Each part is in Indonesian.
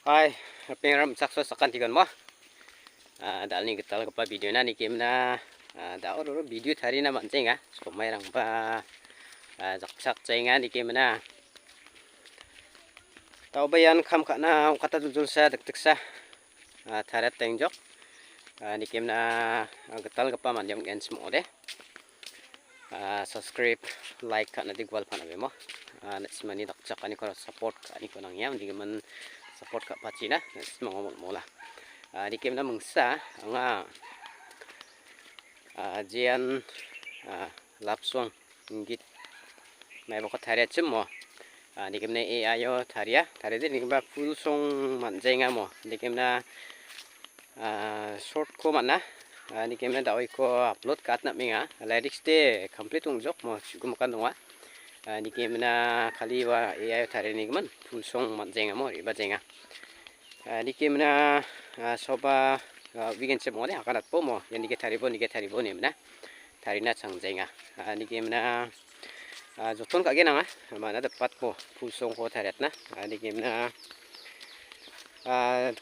Ay, pengram sakso sakan tigan mo. Dalni getal ka pa video na ni kim na daor video thari na mancing so may rang pa zaksak cenga ni kim na. Tau bayan kham kha na kata jul sa tek sa tharat tengjok ni kim na getal ka pa manjam gens mo de. Subscribe like ka na digwal pa na mo. Nasmani dakchak ani ko support ka ani ko nang yam di man support ka pachi na ngomong mola di kem na mengsa nga jian lapsong ngit mai boko tharia chmo di kem na ayo tharia de ni ba full song manjenga mo di kem na short ko mana di kem na dawai ko upload kat na minga lyrics de complete ungjok mo chugum kan dongwa di kem na khali wa ayo tharia ni man full song manjenga mo riba jenga di kem na soba weekend se mo de akanat po mo yan dike tharibo ni na tharina changjenga di kem na joton ka genanga mana dapat po full song ko tharet na di kem na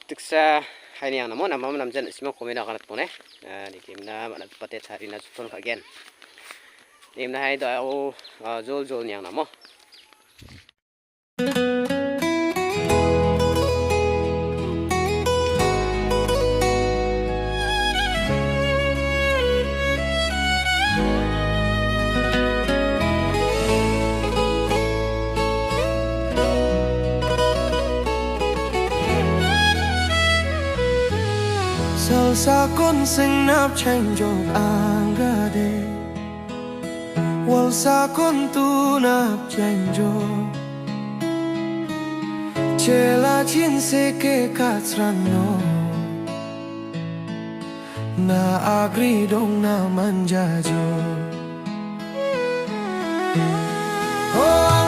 tiksa haini ang namo namam namjan ismo komena akanat po ne di kem na mana dapat tharina joton ka gen kem na hay do jol nyang namo Sa kon sing nap chang jok angade wal sa kon tu nap chang jok chela chin se ke katsrano na agri dong na manja jo oh